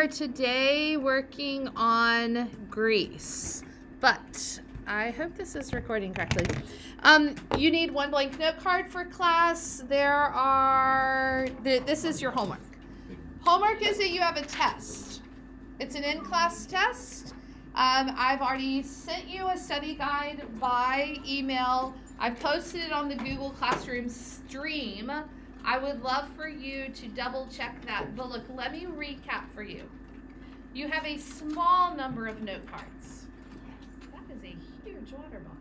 are today working on Greece, but I hope this is recording correctly. You need one blank note card for class. This is your homework. Homework is that you have a test. It's an in-class test. I've already sent you a study guide by email. I've posted it on the Google Classroom stream. I would love for you to double check that. But look, let me recap for you. You have a small number of note cards. That is a huge water bottle.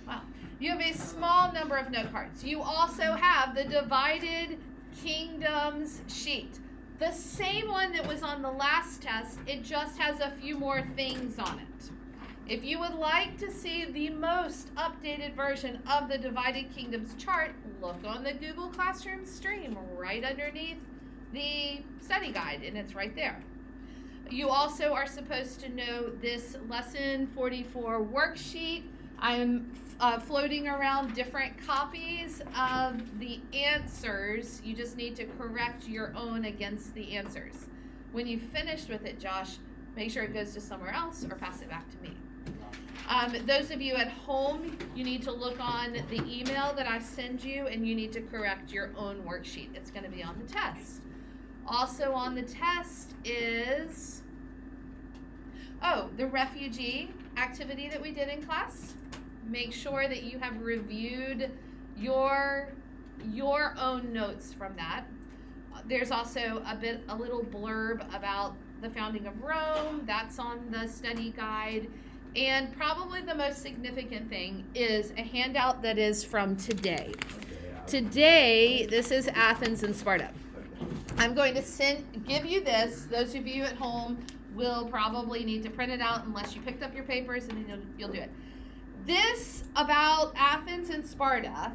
Wow. You have a small number of note cards. You also have the Divided Kingdoms sheet. The same one that was on the last test, it just has a few more things on it. If you would like to see the most updated version of the Divided Kingdoms chart, look on the Google Classroom stream right underneath the study guide, and it's right there. You also are supposed to know this Lesson 44 worksheet. I'm floating around different copies of the answers. You just need to correct your own against the answers. When you've finished with it, Josh, make sure it goes to somewhere else or pass it back to me. Those of you at home, you need to look on the email that I send you, and you need to correct your own worksheet. It's going to be on the test. Also on the test is, the refugee activity that we did in class. Make sure that you have reviewed your own notes from that. There's also a little blurb about the founding of Rome. That's on the study guide. And probably the most significant thing is a handout that is from today. Today, this is Athens and Sparta. I'm going to give you this. Those of you at home will probably need to print it out unless you picked up your papers, and then you'll do it. This about Athens and Sparta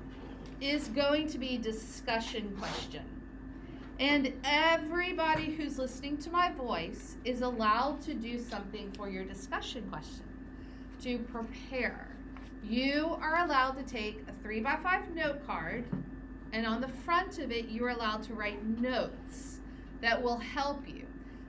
is going to be discussion question. And everybody who's listening to my voice is allowed to do something for your discussion question. To prepare, you are allowed to take a 3x5 note card, and on the front of it, you're allowed to write notes that will help you.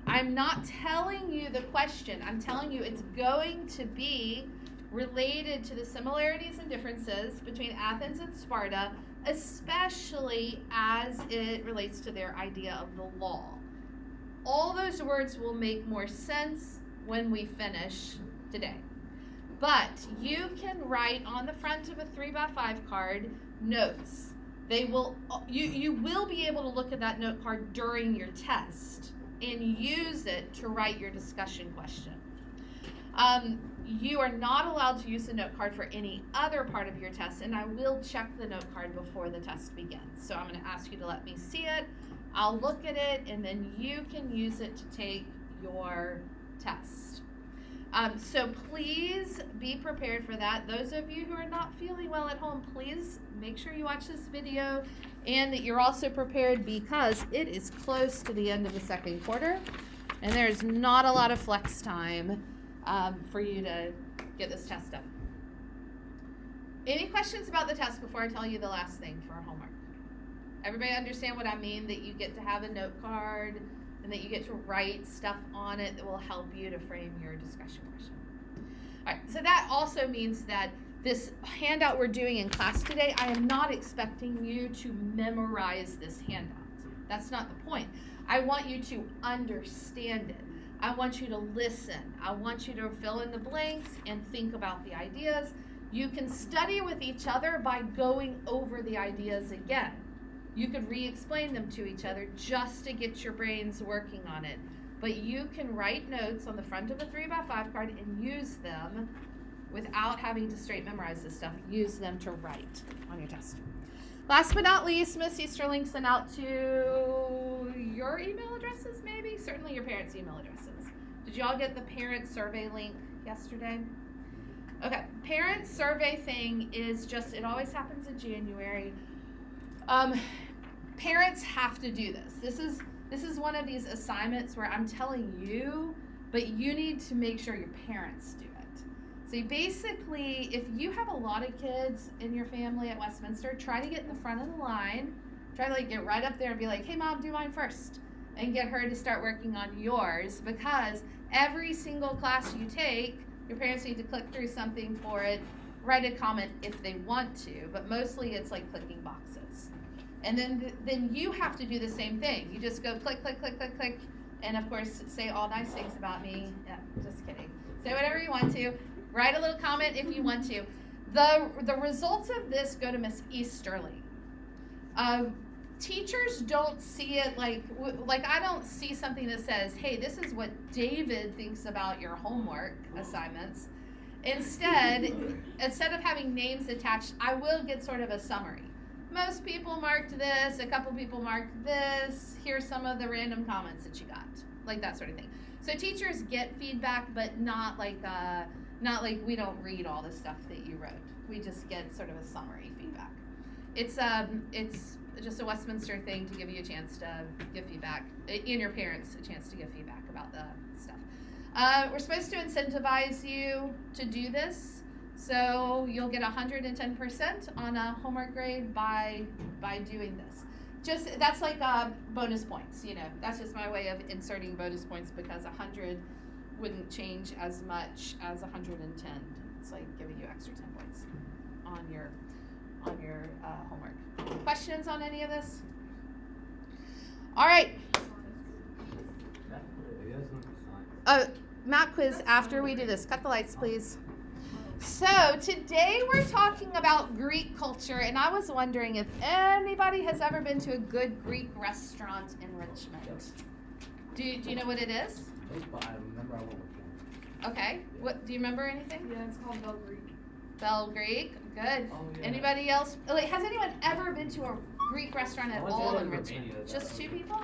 I'm not telling you the question. I'm telling you it's going to be related to the similarities and differences between Athens and Sparta, especially as it relates to their idea of the law. All those words will make more sense when we finish today. But you can write on the front of a 3x5 card notes. You will be able to look at that note card during your test and use it to write your discussion question. You are not allowed to use the note card for any other part of your test, and I will check the note card before the test begins. So I'm going to ask you to let me see it. I'll look at it, and then you can use it to take your test. So please be prepared for that. Those of you who are not feeling well at home, please make sure you watch this video and that you're also prepared, because it is close to the end of the second quarter and there's not a lot of flex time for you to get this test done. Any questions about the test before I tell you the last thing for our homework? Everybody understand what I mean, that you get to have a note card and that you get to write stuff on it that will help you to frame your discussion question. All right, so that also means that this handout we're doing in class today, I am not expecting you to memorize this handout. That's not the point. I want you to understand it. I want you to listen. I want you to fill in the blanks and think about the ideas. You can study with each other by going over the ideas again. You could re-explain them to each other just to get your brains working on it. But you can write notes on the front of a 3x5 card and use them without having to straight memorize this stuff. Use them to write on your test. Last but not least, Miss Easterling sent out to your email addresses, maybe? Certainly your parents' email addresses. Did you all get the parent survey link yesterday? Okay, parent survey thing is just, it always happens in January. Parents have to do this. This is one of these assignments where I'm telling you, but you need to make sure your parents do it. So basically, if you have a lot of kids in your family at Westminster, try to get in the front of the line. Try to get right up there and be like, hey, Mom, do mine first. and get her to start working on yours, because every single class you take, your parents need to click through something for it, write a comment if they want to, but mostly it's like clicking boxes. And then you have to do the same thing. You just go click, click, click, click, click, and of course say all nice things about me. Yeah, just kidding. Say whatever you want to. Write a little comment if you want to. The results of this go to Miss Easterly. Teachers don't see it like I don't see something that says, hey, this is what David thinks about your homework assignments. Instead of having names attached, I will get sort of a summary. Most people marked this, a couple people marked this, here's some of the random comments that you got, like that sort of thing. So teachers get feedback, but not like we don't read all the stuff that you wrote. We just get sort of a summary feedback. It's just a Westminster thing to give you a chance to give feedback, and your parents a chance to give feedback about the stuff. We're supposed to incentivize you to do this, so you'll get 110% on a homework grade by doing this. Just that's like bonus points, That's just my way of inserting bonus points, because 100 wouldn't change as much as 110. It's like giving you extra 10 points on your homework. Questions on any of this? All right. Math quiz after we do this. Cut the lights, please. So today we're talking about Greek culture, and I was wondering if anybody has ever been to a good Greek restaurant in Richmond. Do you know what it is? I remember I went with one. Okay. What do you remember anything? Yeah, it's called Bell Greek. Bell Greek. Good. Oh, yeah. Anybody else? Has anyone ever been to a Greek restaurant at all in Richmond? Just two people?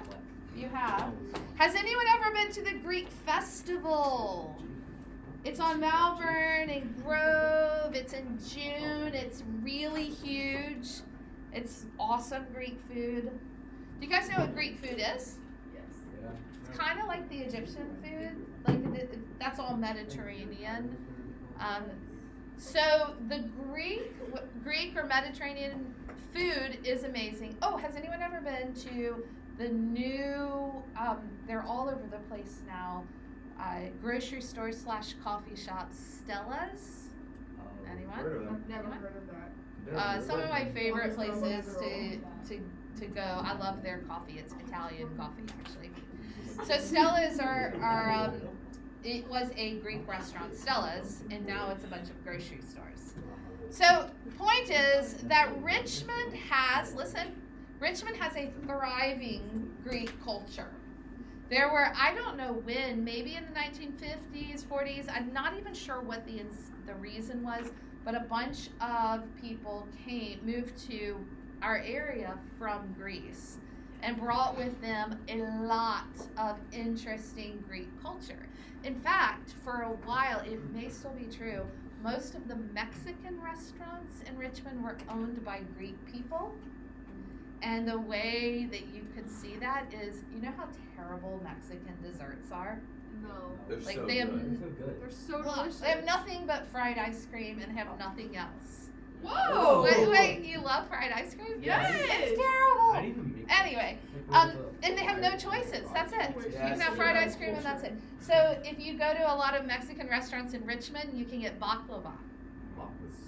You have. Has anyone ever been to the Greek festival? It's on Malvern and Grove. It's in June. It's really huge. It's awesome Greek food. Do you guys know what Greek food is? Yes. Yeah. It's kind of like the Egyptian food. That's all Mediterranean. So the Greek or Mediterranean food is amazing. Oh, has anyone ever been to the new, they're all over the place now, grocery store / coffee shop, Stella's? Anyone? I've never heard of that. Some of my favorite places to go. I love their coffee. It's Italian coffee, actually. So Stella's it was a Greek restaurant, Stella's, and now it's a bunch of grocery stores. So point is that Richmond has a thriving Greek culture. There were, I don't know when, maybe in the 1950s, 40s, I'm not even sure what the reason was, but a bunch of people moved to our area from Greece and brought with them a lot of interesting Greek culture. In fact, for a while, it may still be true, most of the Mexican restaurants in Richmond were owned by Greek people. And the way that you could see that is, you know how terrible Mexican desserts are? No. They're Like so they have, good. So good. They're so delicious. they have nothing but fried ice cream and have nothing else. Whoa! Wait, you love fried ice cream? Yes! It's I terrible. didn't even make Anyway, and they have no choices. That's it. You can have fried ice cream and that's it. So if you go to a lot of Mexican restaurants in Richmond, you can get baklava,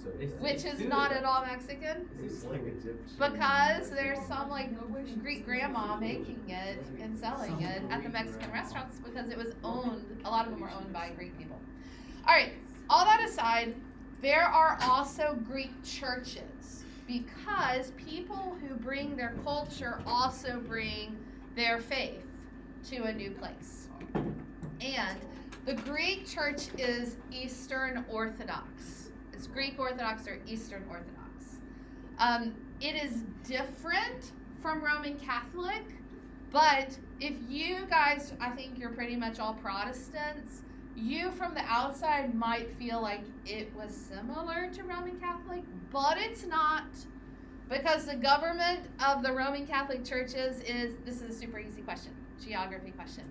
So good. which is not at all Mexican, It's like Egyptian. because there's some like Greek grandma making it and selling it at the Mexican restaurants, because it was owned, a lot of them were owned by Greek people. All right, all that aside, there are also Greek churches, because people who bring their culture also bring their faith to a new place. And the Greek church is Eastern Orthodox. It's Greek Orthodox or Eastern Orthodox. It is different from Roman Catholic, but if you guys, I think you're pretty much all Protestants, you from the outside might feel like it was similar to Roman Catholic, but it's not, because the government of the Roman Catholic churches this is a super easy question, geography question.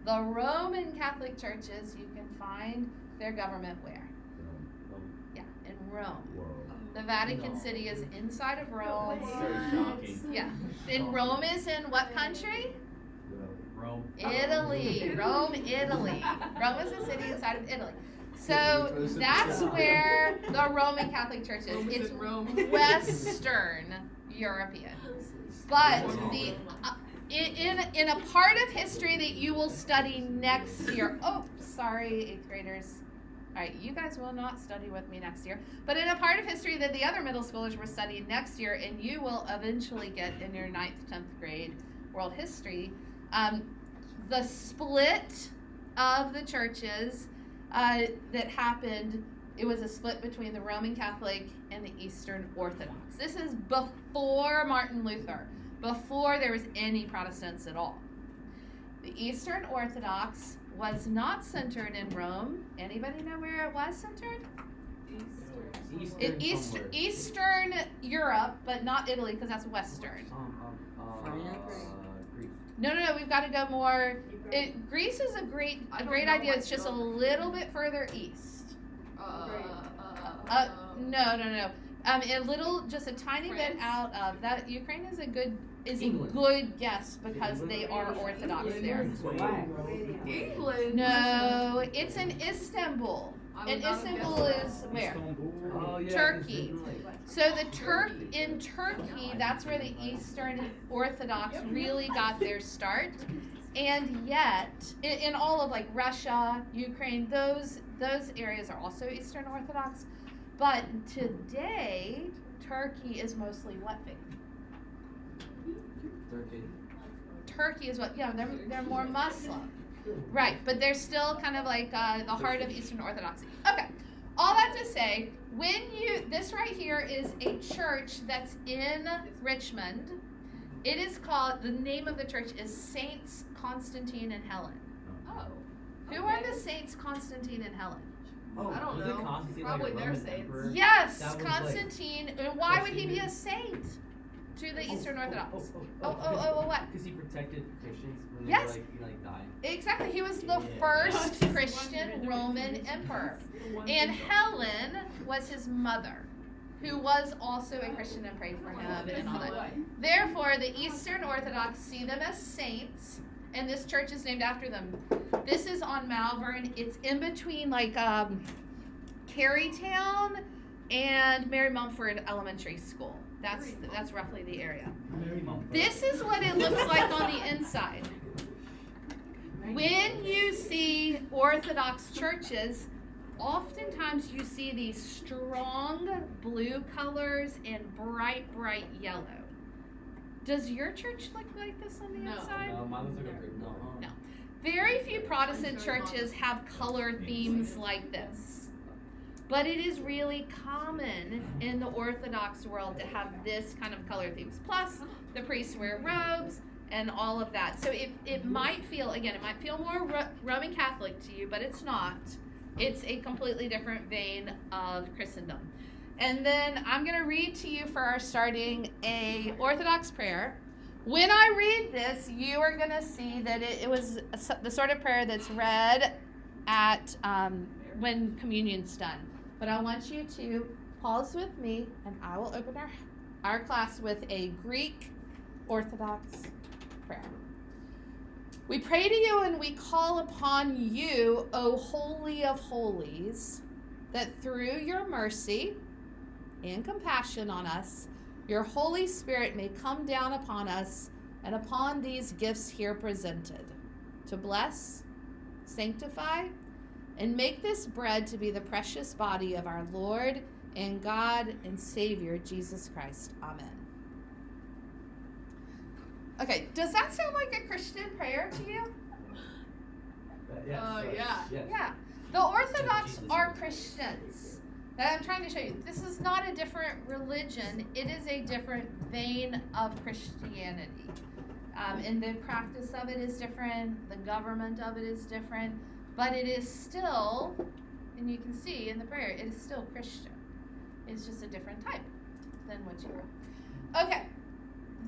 The Roman Catholic churches, you can find their government where? Yeah, in Rome. The Vatican City is inside of Rome. So shocking. Yeah. And Rome is in what country? Rome. Italy. Rome, Italy. Rome is a city inside of Italy. So that's where the Roman Catholic Church is. Rome is It's in Rome. Western European. But the in a part of history that you will study next year. Oh, sorry, 8th graders. All right, you guys will not study with me next year. But in a part of history that the other middle schoolers were studying next year, and you will eventually get in your 9th, 10th grade world history, the split of the churches that happened, it was a split between the Roman Catholic and the Eastern Orthodox. This is before Martin Luther, before there was any Protestants at all. The Eastern Orthodox was not centered in Rome. Anybody know where it was centered? Eastern Europe, but not Italy, because that's Western. Greece. No, we've got to go more. Greece is a great idea. It's just a little bit further east. No. Just a tiny bit out of that. Ukraine is a good guess because they are Orthodox there. England. No, it's in Istanbul. And Istanbul is where? Oh, yeah, Turkey. So in Turkey, that's where the Eastern Orthodox really got their start. And yet, in all of like Russia, Ukraine, those areas are also Eastern Orthodox. But today, Turkey is mostly what faith? Turkey is what? Yeah, they're more Muslim. Right, but they're still kind of like the heart of Eastern Orthodoxy. Okay, all that to say, this right here is a church that's in Richmond. It is called, the name of the church is Saints Constantine and Helen. Oh. Who are the Saints Constantine and Helen? Oh, I don't was it know. Constantine, Probably like a their Roman saints. emperor? Yes, That was Constantine. Why would he be a saint to the Eastern Orthodox? What? Because he protected Christians when they Yes. were like dying. Exactly, he was the first Christian Roman emperor. And Helen was his mother, who was also a Christian and prayed for him and all that. Therefore, the Eastern Orthodox see them as saints, and this church is named after them. This is on Malvern. It's in between like Carytown and Mary Mumford Elementary School. That's roughly the area. This is what it looks like on the inside. When you see Orthodox churches, oftentimes you see these strong blue colors and bright yellow. Does your church look like this on the inside? No, mine looks like a No. Very few Protestant churches have color themes like this. But it is really common in the Orthodox world to have this kind of color themes. Plus, the priests wear robes and all of that. So it might feel more Roman Catholic to you, but it's not. It's a completely different vein of Christendom. And then I'm going to read to you for our starting a Orthodox prayer. When I read this, you are going to see that it was the sort of prayer that's read at when communion's done. But I want you to pause with me, and I will open our class with a Greek Orthodox prayer. We pray to you and we call upon you, O Holy of Holies, that through your mercy and compassion on us, your Holy Spirit may come down upon us and upon these gifts here presented, to bless, sanctify, and make this bread to be the precious body of our Lord and God and Savior, Jesus Christ. Amen. Okay, does that sound like a Christian prayer to you? Yes. Yeah. Yes. Yeah. The Orthodox are Christians. That I'm trying to show you. This is not a different religion. It is a different vein of Christianity. And the practice of it is different. The government of it is different. But it is still, and you can see in the prayer, it is still Christian. It's just a different type than what you were. Okay.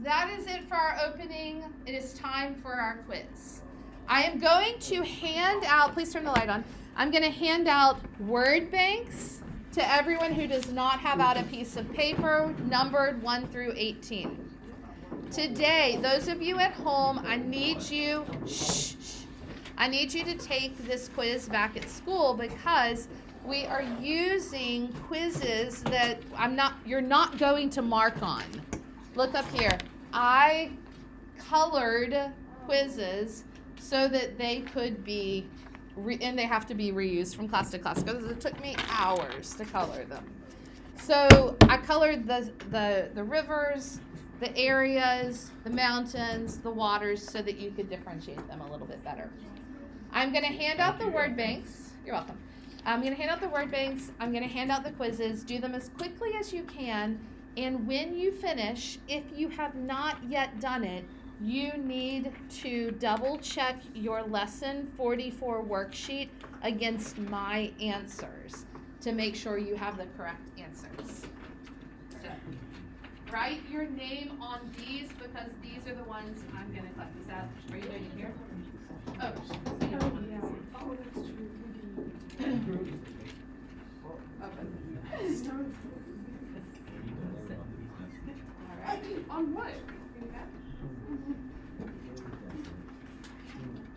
That is it for our opening. It is time for our quiz. I am going to hand out, please turn the light on. I'm going to hand out word banks to everyone who does not have out a piece of paper numbered 1 through 18. Today, those of you at home, I need you to take this quiz back at school because we are using quizzes that you're not going to mark on. Look up here. I colored quizzes so that they could be, and they have to be reused from class to class because it took me hours to color them. So I colored the rivers, the areas, the mountains, the waters so that you could differentiate them a little bit better. I'm going to hand out the word banks. You're welcome. I'm going to hand out the word banks. I'm going to hand out the quizzes. Do them as quickly as you can. And when you finish, if you have not yet done it, you need to double check your lesson 44 worksheet against my answers to make sure you have the correct answers. So, write your name on these because these are the ones I'm going to collect. Is that, are you doing it here? Oh, so you don't want Yeah. to Oh, that's true. Okay. All right. On what?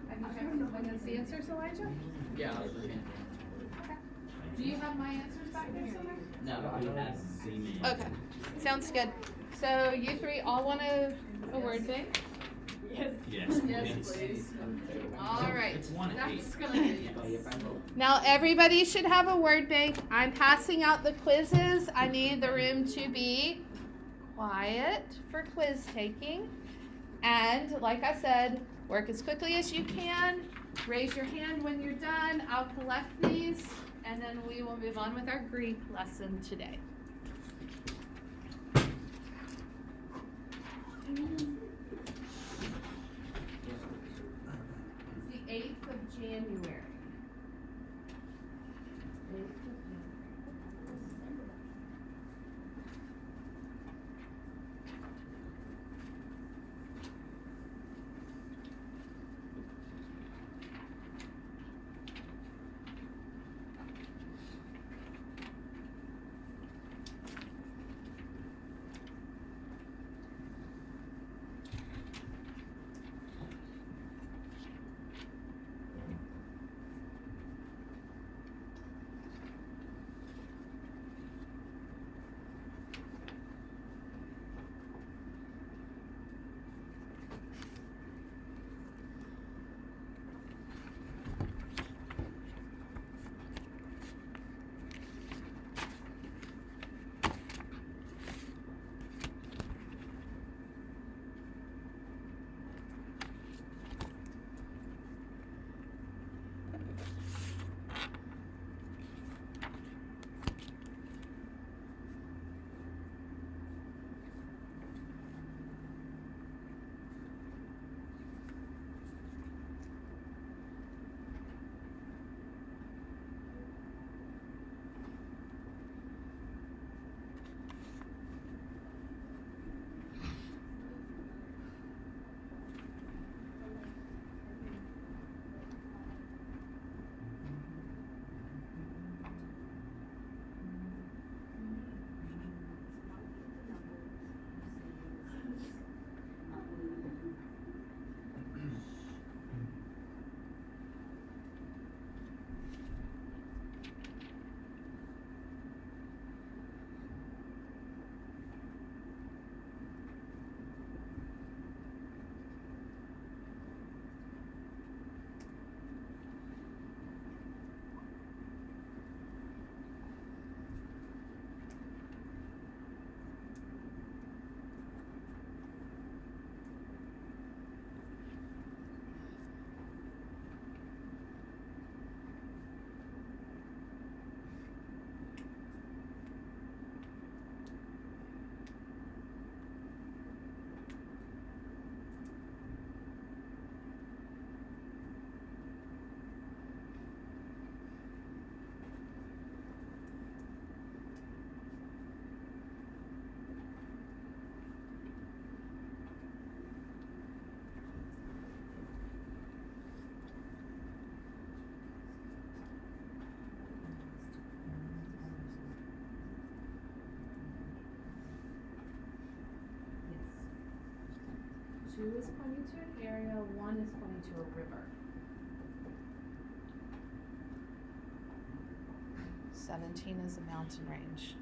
Have you checked against the answers, Elijah? Yeah. Okay. Do you have my answers back there somewhere? No, we have. Okay. Sounds good. So you three all want a word bank? Yes. Yes, please. All right. That's gonna be Now everybody should have a word bank. I'm passing out the quizzes. I need the room to be quiet for quiz taking. And like I said, work as quickly as you can. Raise your hand when you're done. I'll collect these and then we will move on with our Greek lesson today. It's the 8th of January. 8th of January. 2 is pointing to an area, 1 is pointing to a river. 17 is a mountain range.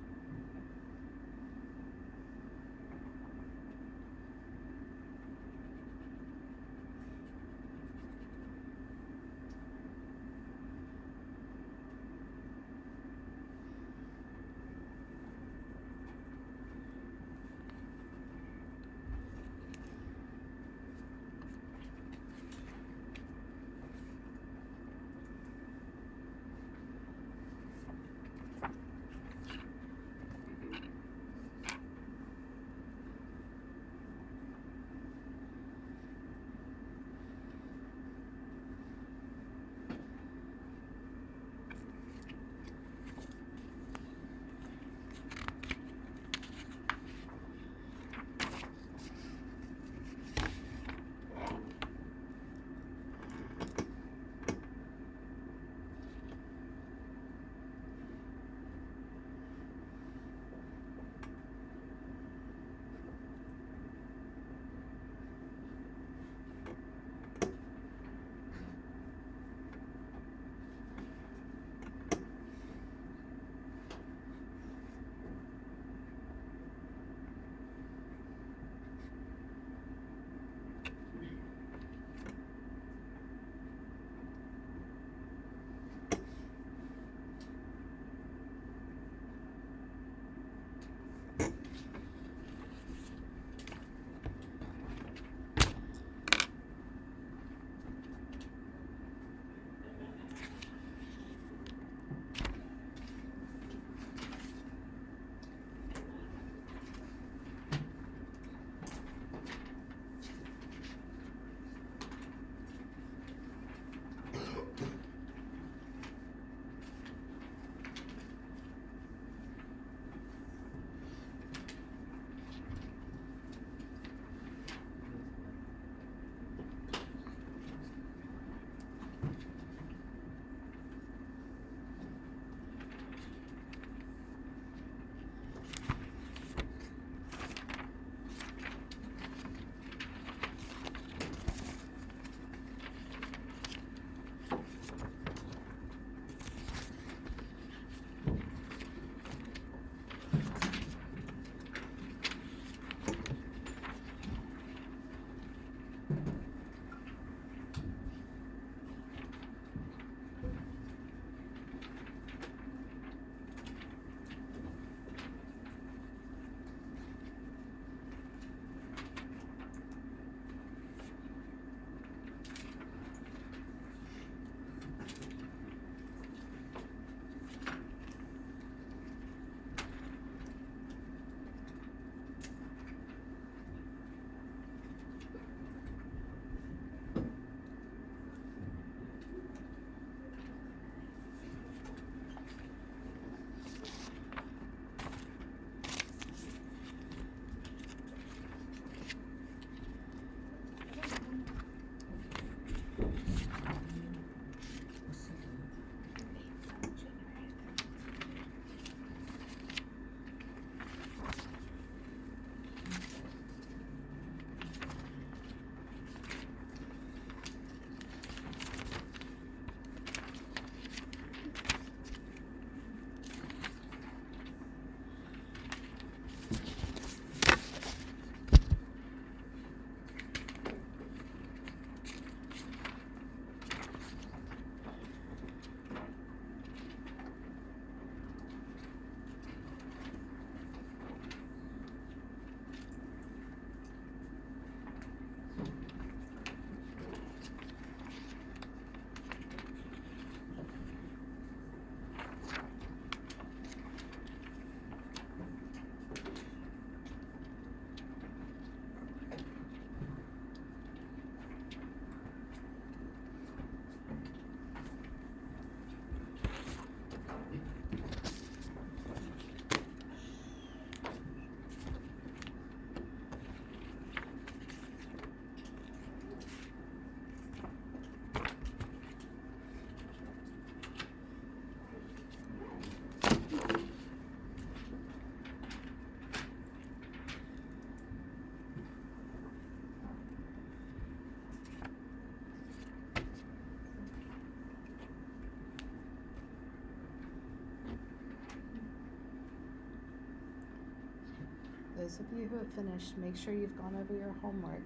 those of you who have finished, make sure you've gone over your homework.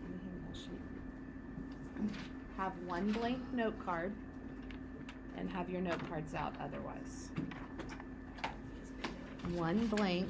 Anything else have one blank note card and have your note cards out otherwise. One blank.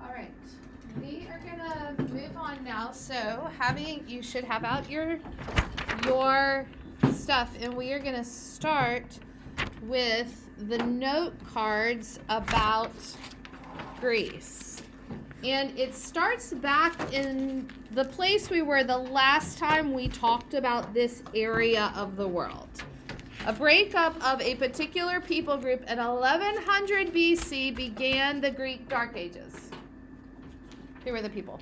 Alright, we are gonna move on now. So you should have out your stuff, and we are gonna start with the note cards about Greece. And it starts back in the place we were the last time we talked about this area of the world. A breakup of a particular people group in 1100 BC began the Greek Dark Ages. Who were the people?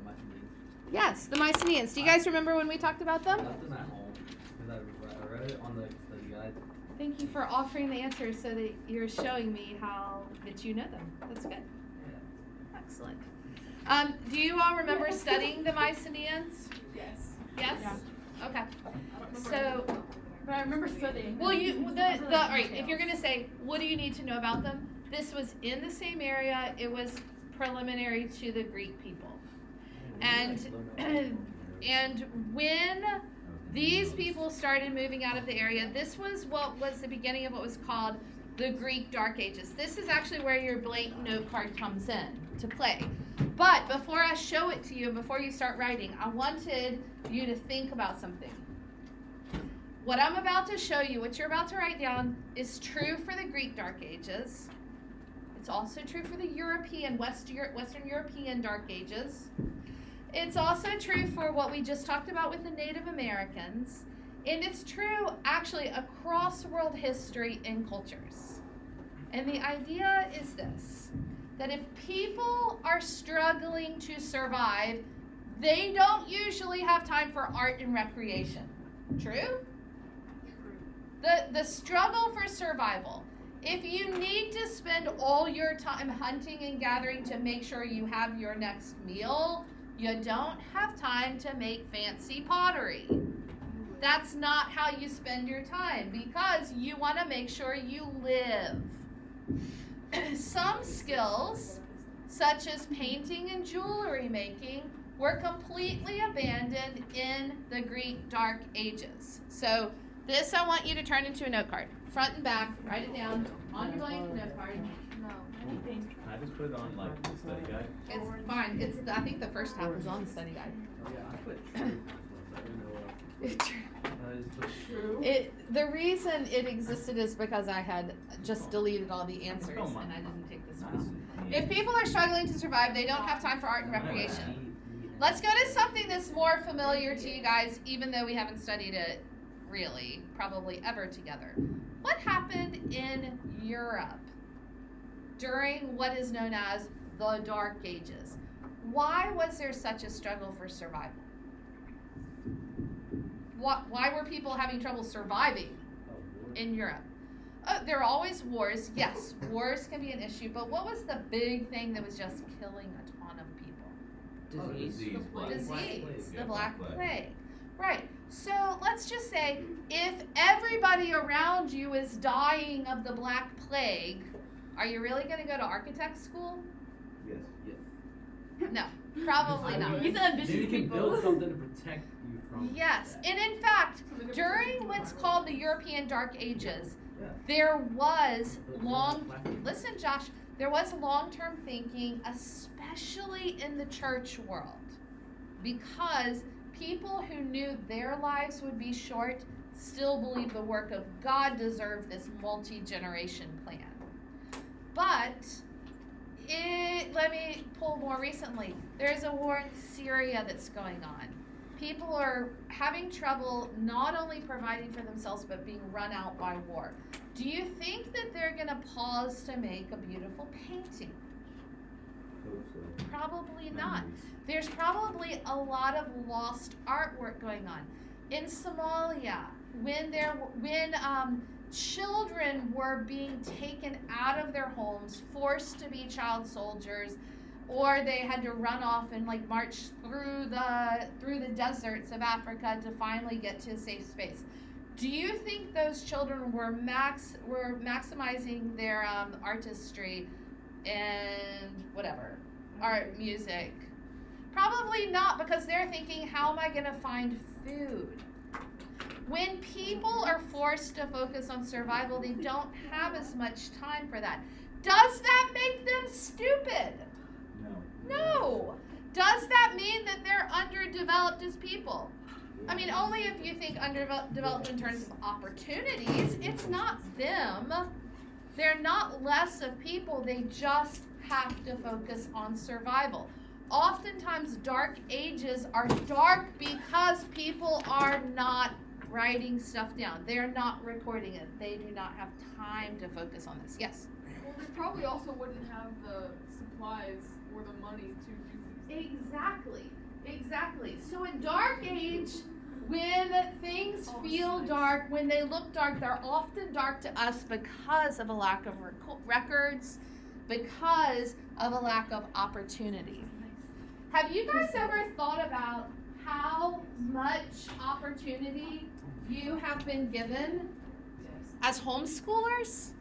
Mycenaeans. Yes, the Mycenaeans. Do you guys remember when we talked about them? I left them at home because I read it on the study guide. Thank you for offering the answers so that you're showing me how that you know them. That's good. Yeah. Excellent. Do you all remember studying the Mycenaeans? Yes. Yes? Yeah. Okay. I don't remember So, anything, but I remember studying. well, all right, if you're going to say, what do you need to know about them? This was in the same area. It was preliminary to the Greek people. And when these people started moving out of the area, this was what was the beginning of what was called the Greek Dark Ages. This is actually where your blank note card comes in to play. But before I show it to you, before you start writing, I wanted you to think about something. What I'm about to show you, what you're about to write down, is true for the Greek Dark Ages. It's also true for the Western European Dark Ages. It's also true for what we just talked about with the Native Americans. And it's true, actually, across world history and cultures. And the idea is this, that if people are struggling to survive, they don't usually have time for art and recreation. True? The struggle for survival. If you need to spend all your time hunting and gathering to make sure you have your next meal, you don't have time to make fancy pottery. That's not how you spend your time, because you want to make sure you live. Some skills, such as painting and jewelry making, were completely abandoned in the Greek Dark Ages. So this I want you to turn into a note card. Front and back, write it down on your blank note card. No, anything. Can I just put it on like the study guide? It's fine. I think the first half is on the study guide. Oh yeah, I put true. I didn't know what I just put True. The reason it existed is because I had just deleted all the answers and I didn't take this one. If people are struggling to survive, they don't have time for art and recreation. Let's go to something that's more familiar to you guys, even though we haven't studied it really, probably ever together. What happened in Europe during what is known as the Dark Ages? Why was there such a struggle for survival? Why were people having trouble surviving in Europe? There are always wars. Yes, wars can be an issue, but what was the big thing that was just killing a ton of people? Disease. Disease, the Black Plague. Right. So let's just say if everybody around you is dying of the Black Plague, are you really going to go to architect school? Yes. Yes. No, probably not. He's ambitious. Maybe you can people. build something to protect you from. Yes, that. and in fact, during what's called the European Dark Ages, Yeah. there was listen, Josh, there was long-term thinking, especially in the church world, because people who knew their lives would be short still believe the work of God deserved this multi-generation plan. But let me pull more recently. There's a war in Syria that's going on. People are having trouble not only providing for themselves but being run out by war. Do you think that they're going to pause to make a beautiful painting? Hope so. Probably not. There's probably a lot of lost artwork going on. In Somalia, when children were being taken out of their homes, forced to be child soldiers, or they had to run off and like march through the deserts of Africa to finally get to a safe space. Do you think those children were maximizing their artistry and whatever, art, music? Probably not, because they're thinking, how am I going to find food? When people are forced to focus on survival, they don't have as much time for that. Does that make them stupid? No. Does that mean that they're underdeveloped as people? I mean, only if you think underdeveloped in terms of opportunities. It's not them. They're not less of people. They just have to focus on survival. Oftentimes, dark ages are dark because people are not writing stuff down. They're not recording it. They do not have time to focus on this. Yes? Well, they probably also wouldn't have the supplies or the money to do these things. Exactly. So in dark age, when things feel dark, when they look dark, they're often dark to us because of a lack of records, because of a lack of opportunity. Have you guys ever thought about how much opportunity you have been given as homeschoolers?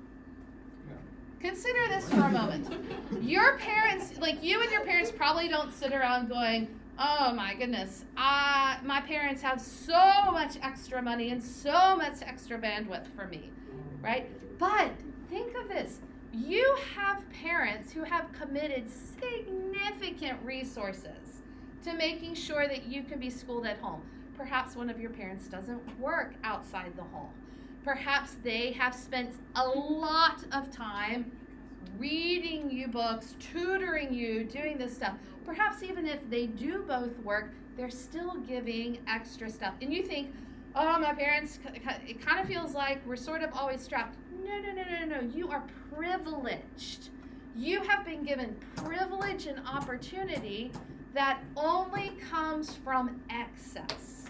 Consider this for a moment. Your parents, like you and your parents probably don't sit around going, oh my goodness, my parents have so much extra money and so much extra bandwidth for me, right? But think of this. You have parents who have committed significant resources to making sure that you can be schooled at home. Perhaps one of your parents doesn't work outside the home. Perhaps they have spent a lot of time reading you books, tutoring you, doing this stuff. Perhaps even if they do both work, they're still giving extra stuff. And you think, oh, my parents, it kind of feels like we're sort of always strapped. No. You are privileged. You have been given privilege and opportunity that only comes from excess.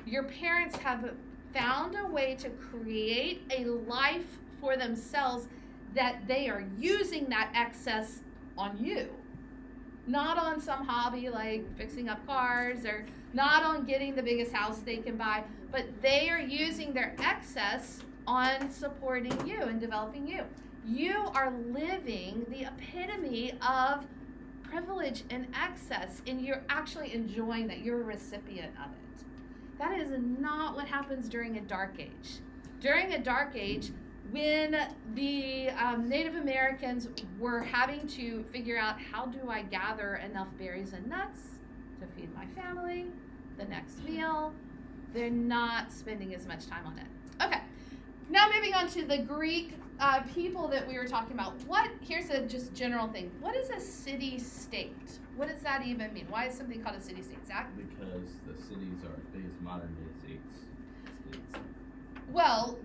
Your parents have found a way to create a life for themselves that they are using that excess on you. Not on some hobby like fixing up cars, or not on getting the biggest house they can buy, but they are using their excess on supporting you and developing you. You are living the epitome of privilege and excess, and you're actually enjoying that. You're a recipient of it. That is not what happens during a dark age. During a dark age, when the Native Americans were having to figure out, how do I gather enough berries and nuts to feed my family, the next meal, they're not spending as much time on it. Okay, now moving on to the Greek people that we were talking about. Here's a just general thing. What is a city-state? What does that even mean? Why is something called a city-state, Zach? Because the cities are as big as modern day states. Well,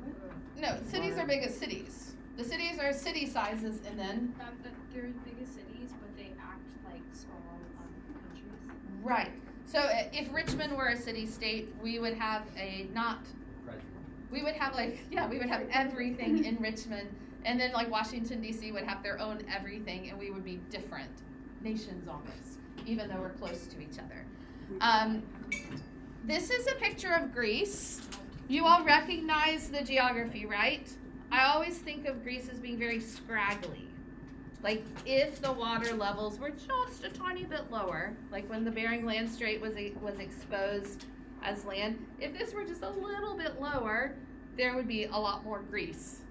no, cities are big as cities. The cities are city sizes, and then They're as big as cities, but they act like small countries. right. So if Richmond were a city-state, we would have we would have everything in Richmond, and then like Washington D.C. would have their own everything, and we would be different nations almost, even though we're close to each other. This is a picture of Greece. You all recognize the geography, right? I always think of Greece as being very scraggly. Like if the water levels were just a tiny bit lower, like when the Bering Land Strait was exposed as land, if this were just a little bit lower, there would be a lot more Greece.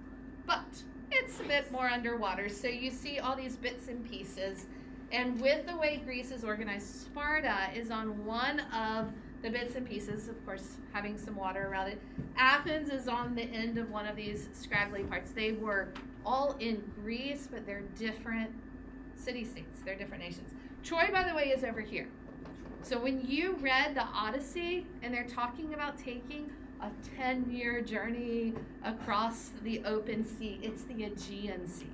But it's a bit more underwater, so you see all these bits and pieces. And with the way Greece is organized, Sparta is on one of the bits and pieces, of course, having some water around it. Athens is on the end of one of these scraggly parts. They were all in Greece, but they're different city-states. They're different nations. Troy, by the way, is over here. So when you read the Odyssey and they're talking about taking a 10-year journey across the open sea, it's the Aegean Sea.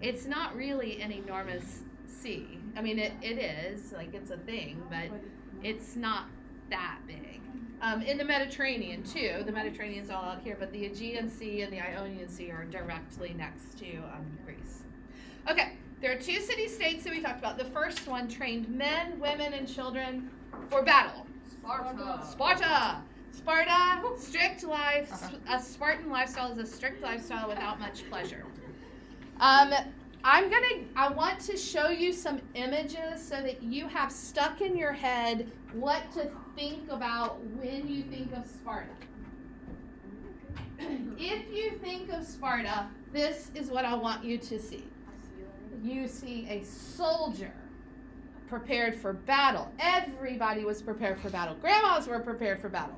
It's not really an enormous sea. I mean, it is, like, it's a thing, but it's not that big. In the Mediterranean, too. The Mediterranean's all out here, but the Aegean Sea and the Ionian Sea are directly next to Greece. Okay, there are two city-states that we talked about. The first one trained men, women, and children for battle. Sparta, strict life. A Spartan lifestyle is a strict lifestyle without much pleasure. I want to show you some images so that you have stuck in your head what to think about when you think of Sparta. If you think of Sparta, this is what I want you to see. You see a soldier prepared for battle. Everybody was prepared for battle. Grandmas were prepared for battle.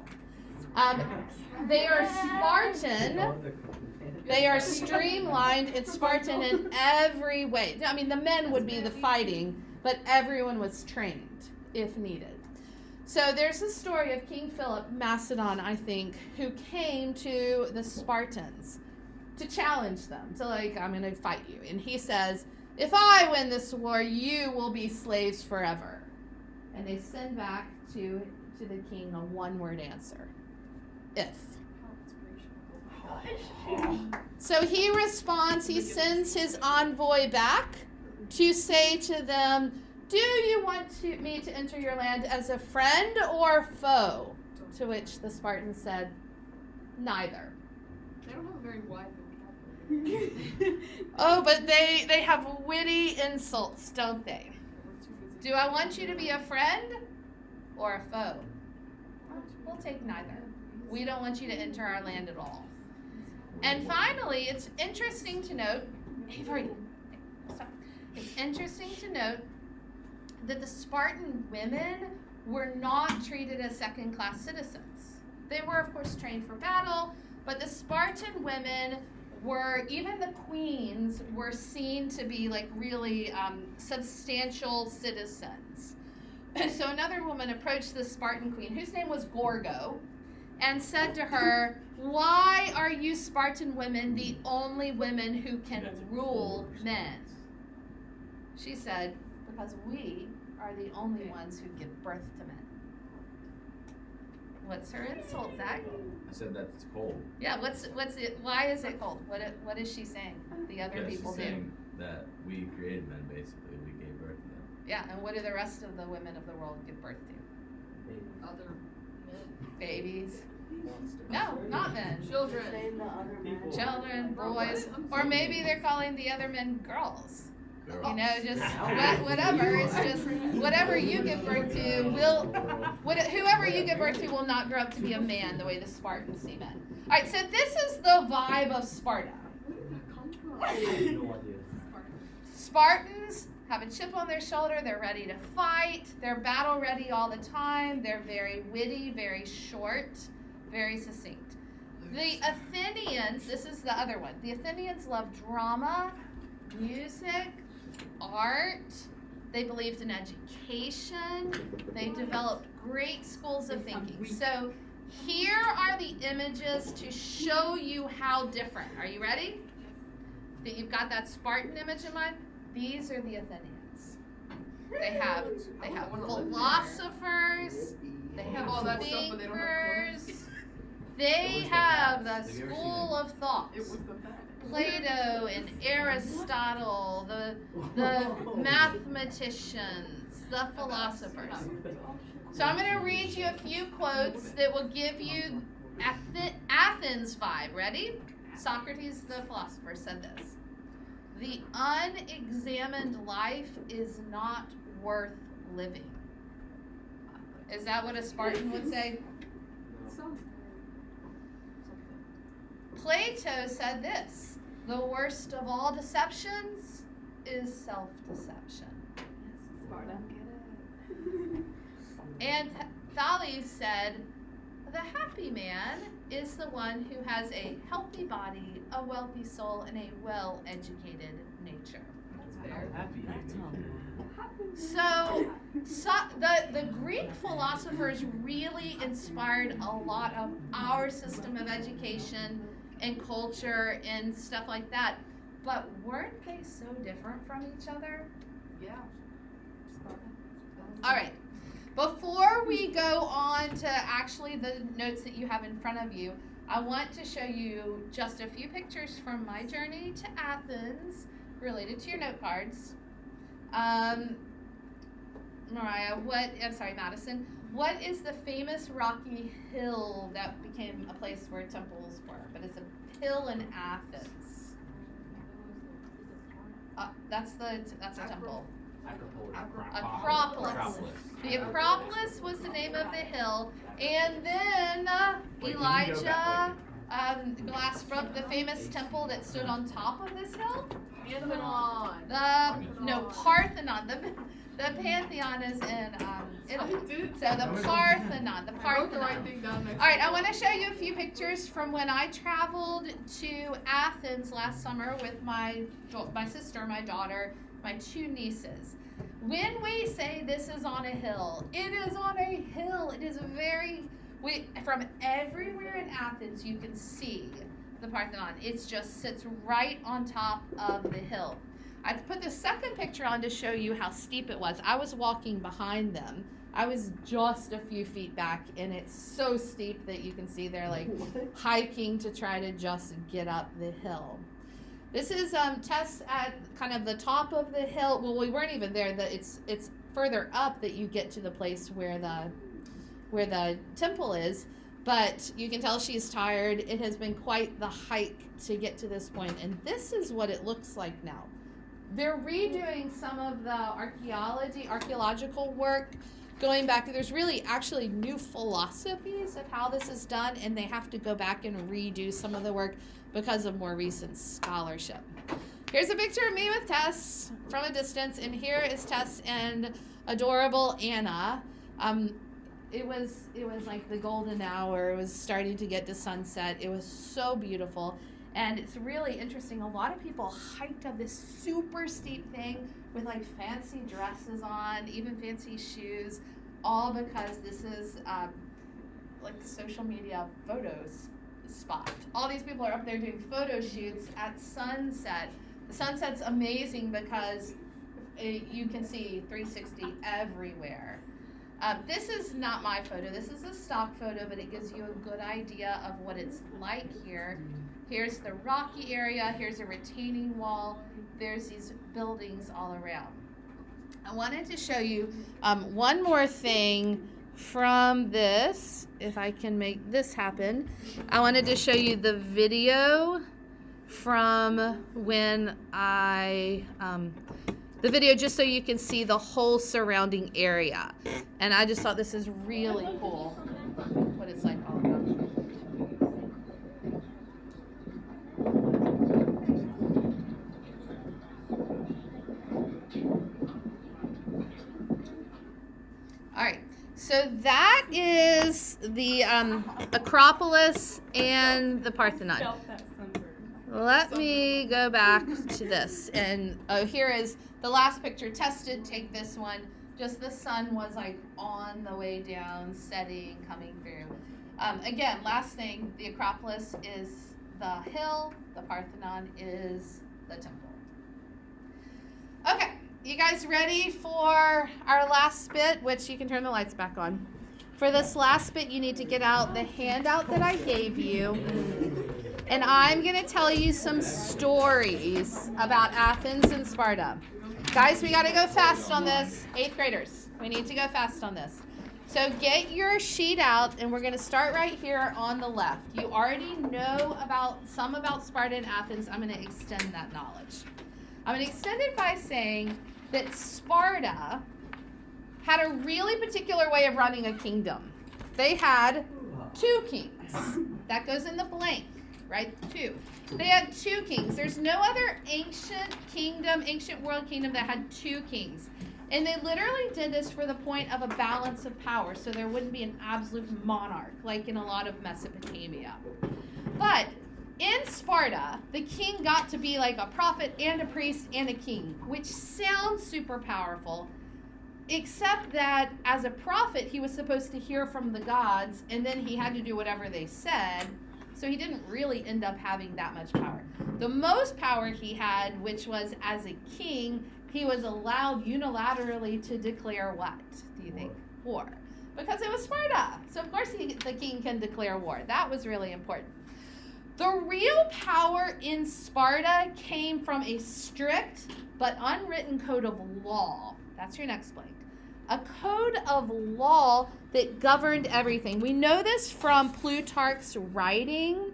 They are Spartan. They are streamlined. It's Spartan in every way. I mean, the men would be the fighting, but everyone was trained if needed. So there's a story of King Philip, Macedon, I think, who came to the Spartans to challenge them, to I'm going to fight you. And he says, if I win this war, you will be slaves forever. And they send back to the king a one-word answer. If. So he responds, he sends his envoy back to say to them, do you want me to enter your land as a friend or foe? To which the Spartans said, neither. They don't have a very wide vocabulary. Oh, but they have witty insults, don't they? Do I want you to be a friend or a foe? We'll take neither. We don't want you to enter our land at all. And finally, it's interesting to note, it's interesting to note that the Spartan women were not treated as second-class citizens. They were, of course, trained for battle, but the Spartan women were, even the queens, were seen to be really substantial citizens. So another woman approached the Spartan queen, whose name was Gorgo, and said to her, why are you Spartan women the only women who can rule men? She said, because we are the only ones who give birth to men. What's her insult, Zach? I said that's cold. Yeah, what's it? Why is it cold? What is she saying? The other people She's do. saying that we created men, basically. We gave birth to them. Yeah, and what do the rest of the women of the world give birth to? Other men. Babies. No, not men. Children. Children, boys, or maybe they're calling the other men girls. Girls. You know, just whatever. It's just whatever you give birth to whoever you give birth to will not grow up to be a man the way the Spartans see men. All right, so this is the vibe of Sparta. Where did that come from? I have no idea. Spartans have a chip on their shoulder. They're ready to fight. They're battle ready all the time. They're very witty, very short, very succinct. The Athenians, this is the other one. The Athenians loved drama, music, art. They believed in education. They developed great schools of thinking. So here are the images to show you how different. Are you ready? That you've got that Spartan image in mind? These are the Athenians. They have philosophers. They have all that stuff, but they don't have thinkers. They have the school of thought. It was the bad. Plato and Aristotle, the mathematicians, the philosophers. So I'm going to read you a few quotes that will give you Athens vibe. Ready? Socrates, the philosopher, said this. The unexamined life is not worth living. Is that what a Spartan would say? Plato said this. The worst of all deceptions is self-deception. And Thales said, the happy man is the one who has a healthy body, a wealthy soul, and a well-educated nature. That's fair. Happy. So the Greek philosophers really inspired a lot of our system of education and culture and stuff like that. But weren't they so different from each other? Yeah. All right. Before we go on to actually the notes that you have in front of you, I want to show you just a few pictures from my journey to Athens related to your note cards. Madison, what is the famous rocky hill that became a place where temples were? But it's a hill in Athens. That's a temple. Acropolis. The Acropolis was the name of the hill, and then Elijah Glassbrook, the famous temple that stood on top of this hill. Parthenon. The Pantheon is in Italy. So the Parthenon. All right, I want to show you a few pictures from when I traveled to Athens last summer with my sister, my daughter, my 2 nieces. When we say this is on a hill, it is on a hill. It is from everywhere in Athens you can see the Parthenon. It just sits right on top of the hill. I put the second picture on to show you how steep it was. I was walking behind them. I was just a few feet back, and it's so steep that you can see they're like hiking to try to just get up the hill. This is Tess at kind of the top of the hill. Well, we weren't even there. It's further up that you get to the place where the temple is. But you can tell she's tired. It has been quite the hike to get to this point, and this is what it looks like now. They're redoing some of the archaeological work, going back. There's really actually new philosophies of how this is done, and they have to go back and redo some of the work because of more recent scholarship. Here's a picture of me with Tess from a distance, and here is Tess and adorable Anna. It was like the golden hour. It was starting to get to sunset. It was so beautiful. And it's really interesting. A lot of people hiked up this super steep thing with like fancy dresses on, even fancy shoes, all because this is like social media photos spot. All these people are up there doing photo shoots at sunset. The sunset's amazing because you can see 360 everywhere. This is not my photo. This is a stock photo, but it gives you a good idea of what it's like here. Here's the rocky area. Here's a retaining wall. There's these buildings all around. I wanted to show you one more thing from this, if I can make this happen. I wanted to show you the video from when the video just so you can see the whole surrounding area. And I just thought this is really cool, what it's like all around. All right, so that is the Acropolis and the Parthenon. Let me go back to this. And here is the last picture. Tess did take this one. Just the sun was like on the way down, setting, coming through. Again, last thing, the Acropolis is the hill. The Parthenon is the temple. Okay. You guys ready for our last bit, which you can turn the lights back on. For this last bit, you need to get out the handout that I gave you. And I'm going to tell you some stories about Athens and Sparta. Guys, we got to go fast on this. 8th graders, we need to go fast on this. So get your sheet out, and we're going to start right here on the left. You already know about Sparta and Athens. I'm going to extend that knowledge. I'm going to extend it by saying that Sparta had a really particular way of running a kingdom. They had 2 kings. That goes in the blank, right? 2. They had 2 kings. There's no other ancient world kingdom that had 2 kings. And they literally did this for the point of a balance of power, so there wouldn't be an absolute monarch like in a lot of Mesopotamia. But in Sparta, the king got to be like a prophet and a priest and a king, which sounds super powerful, except that as a prophet, he was supposed to hear from the gods, and then he had to do whatever they said, so he didn't really end up having that much power. The most power he had, which was as a king, he was allowed unilaterally to declare what, do you think? War. Because it was Sparta. So of course the king can declare war. That was really important. The real power in Sparta came from a strict but unwritten code of law. That's your next blank. A code of law that governed everything. We know this from Plutarch's writing.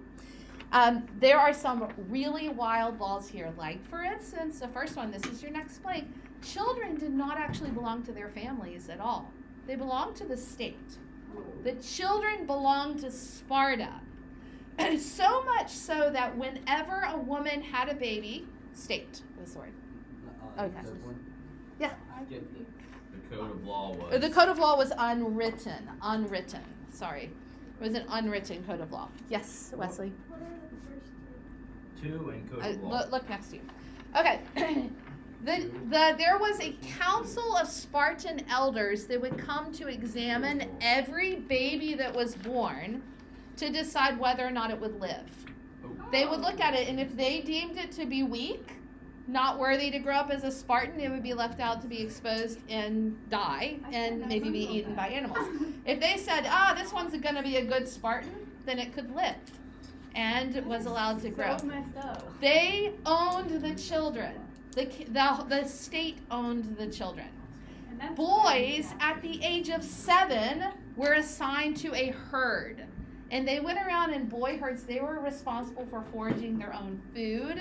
There are some really wild laws here. Like, for instance, the first one, this is your next blank. Children did not actually belong to their families at all. They belonged to the state. The children belonged to Sparta. So much so that whenever a woman had a baby, state was the word. Okay. Yeah. The code of law was. The code of law was unwritten. Unwritten. Sorry. It was an unwritten code of law. Yes, Wesley. What are the first Two and code of law. Look next to you. Okay. There was a council of Spartan elders that would come to examine every baby that was born to decide whether or not it would live. They would look at it, and if they deemed it to be weak, not worthy to grow up as a Spartan, it would be left out to be exposed and die and maybe be eaten by animals. If they said, this one's going to be a good Spartan, then it could live and was allowed to grow. So messed up. They owned the children. The state owned the children. Boys at the age of 7 were assigned to a herd. And they went around in boy herds. They were responsible for foraging their own food.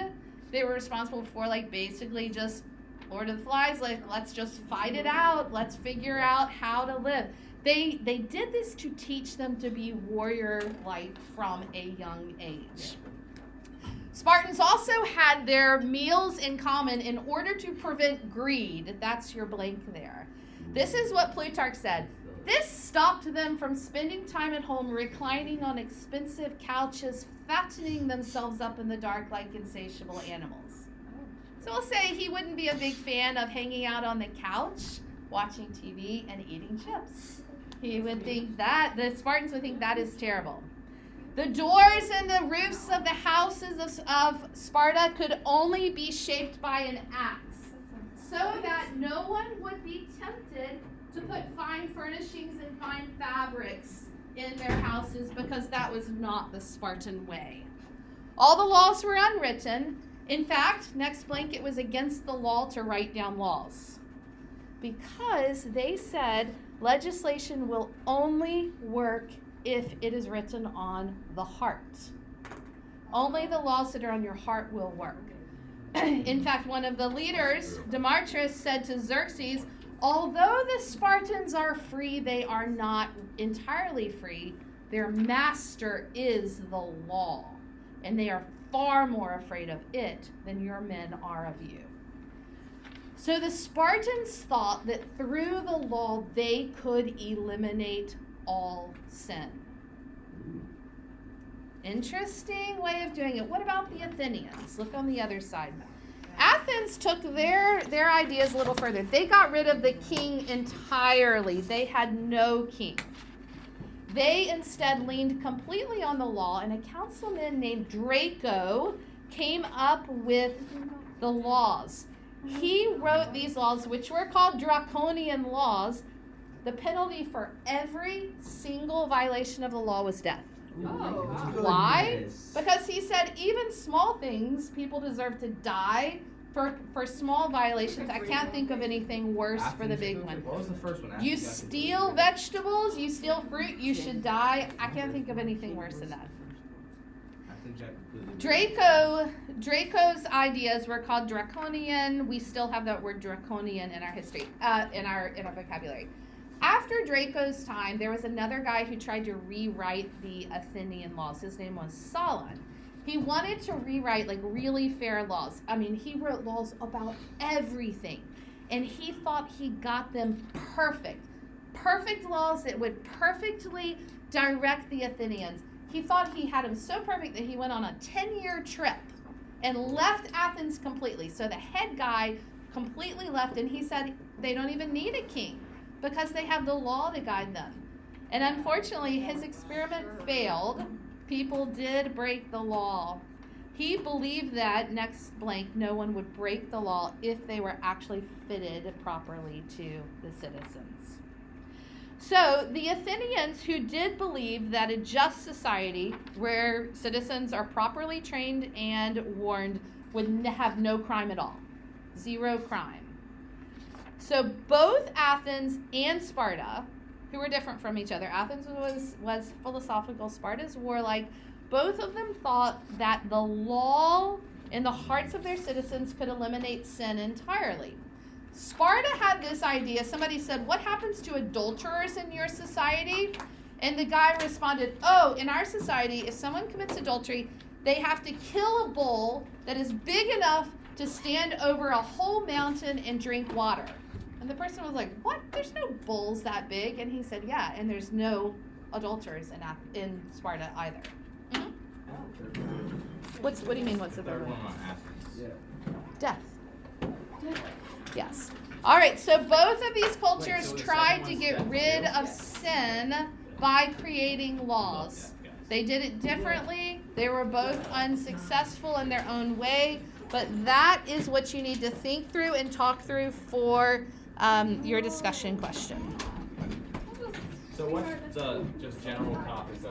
They were responsible for, basically just Lord of the Flies, let's just fight it out. Let's figure out how to live. They did this to teach them to be warrior-like from a young age. Spartans also had their meals in common in order to prevent greed. That's your blank there. This is what Plutarch said. This stopped them from spending time at home reclining on expensive couches, fattening themselves up in the dark like insatiable animals. So we'll say he wouldn't be a big fan of hanging out on the couch, watching TV, and eating chips. He would think that, the Spartans would think that is terrible. The doors and the roofs of the houses of Sparta could only be shaped by an axe, so that no one would be tempted to put fine furnishings and fine fabrics in their houses, because that was not the Spartan way. All the laws were unwritten. In fact, next blank, it was against the law to write down laws, because they said legislation will only work if it is written on the heart. Only the laws that are on your heart will work. In fact, one of the leaders, Demetrius, said to Xerxes, although the Spartans are free, they are not entirely free. Their master is the law, and they are far more afraid of it than your men are of you. So the Spartans thought that through the law they could eliminate all sin. Interesting way of doing it. What about the Athenians? Look on the other side. Athens took their ideas a little further. They got rid of the king entirely. They had no king. They instead leaned completely on the law, and a councilman named Draco came up with the laws. He wrote these laws, which were called draconian laws. The penalty for every single violation of the law was death. Why? Because he said even small things, people deserve to die for small violations. I can't think of anything worse for the big one. What was the first one? You steal vegetables, you steal fruit, you should die. I can't think of anything worse than that. Draco's ideas were called draconian. We still have that word draconian in our history, in our vocabulary. After Draco's time, there was another guy who tried to rewrite the Athenian laws. His name was Solon. He wanted to rewrite really fair laws. I mean, he wrote laws about everything. and he thought he got them perfect laws that would perfectly direct the Athenians. He thought he had them so perfect that he went on a 10-year trip and left Athens completely. So the head guy completely left, and he said they don't even need a king because they have the law to guide them. And unfortunately, his experiment failed. People did break the law. He believed that, next blank, no one would break the law if they were actually fitted properly to the citizens. So the Athenians, who did believe that a just society where citizens are properly trained and warned would have no crime at all. Zero crime. So both Athens and Sparta, who were different from each other, Athens was philosophical, Sparta's warlike, both of them thought that the law in the hearts of their citizens could eliminate sin entirely. Sparta had this idea. Somebody said, what happens to adulterers in your society? And the guy responded, oh, in our society, if someone commits adultery, they have to kill a bull that is big enough to stand over a whole mountain and drink water. And the person was like, what? There's no bulls that big. And he said, yeah, and there's no adulterers in Sparta either. Mm-hmm. What do you mean, what's the third one? on Athens. Yeah. Death. Yes. All right, so both of these cultures so the tried second to one's get death rid too? of sin by creating laws. Yes. They did it differently. They were both unsuccessful in their own way, but that is what you need to think through and talk through for your discussion question. So what's the just general topic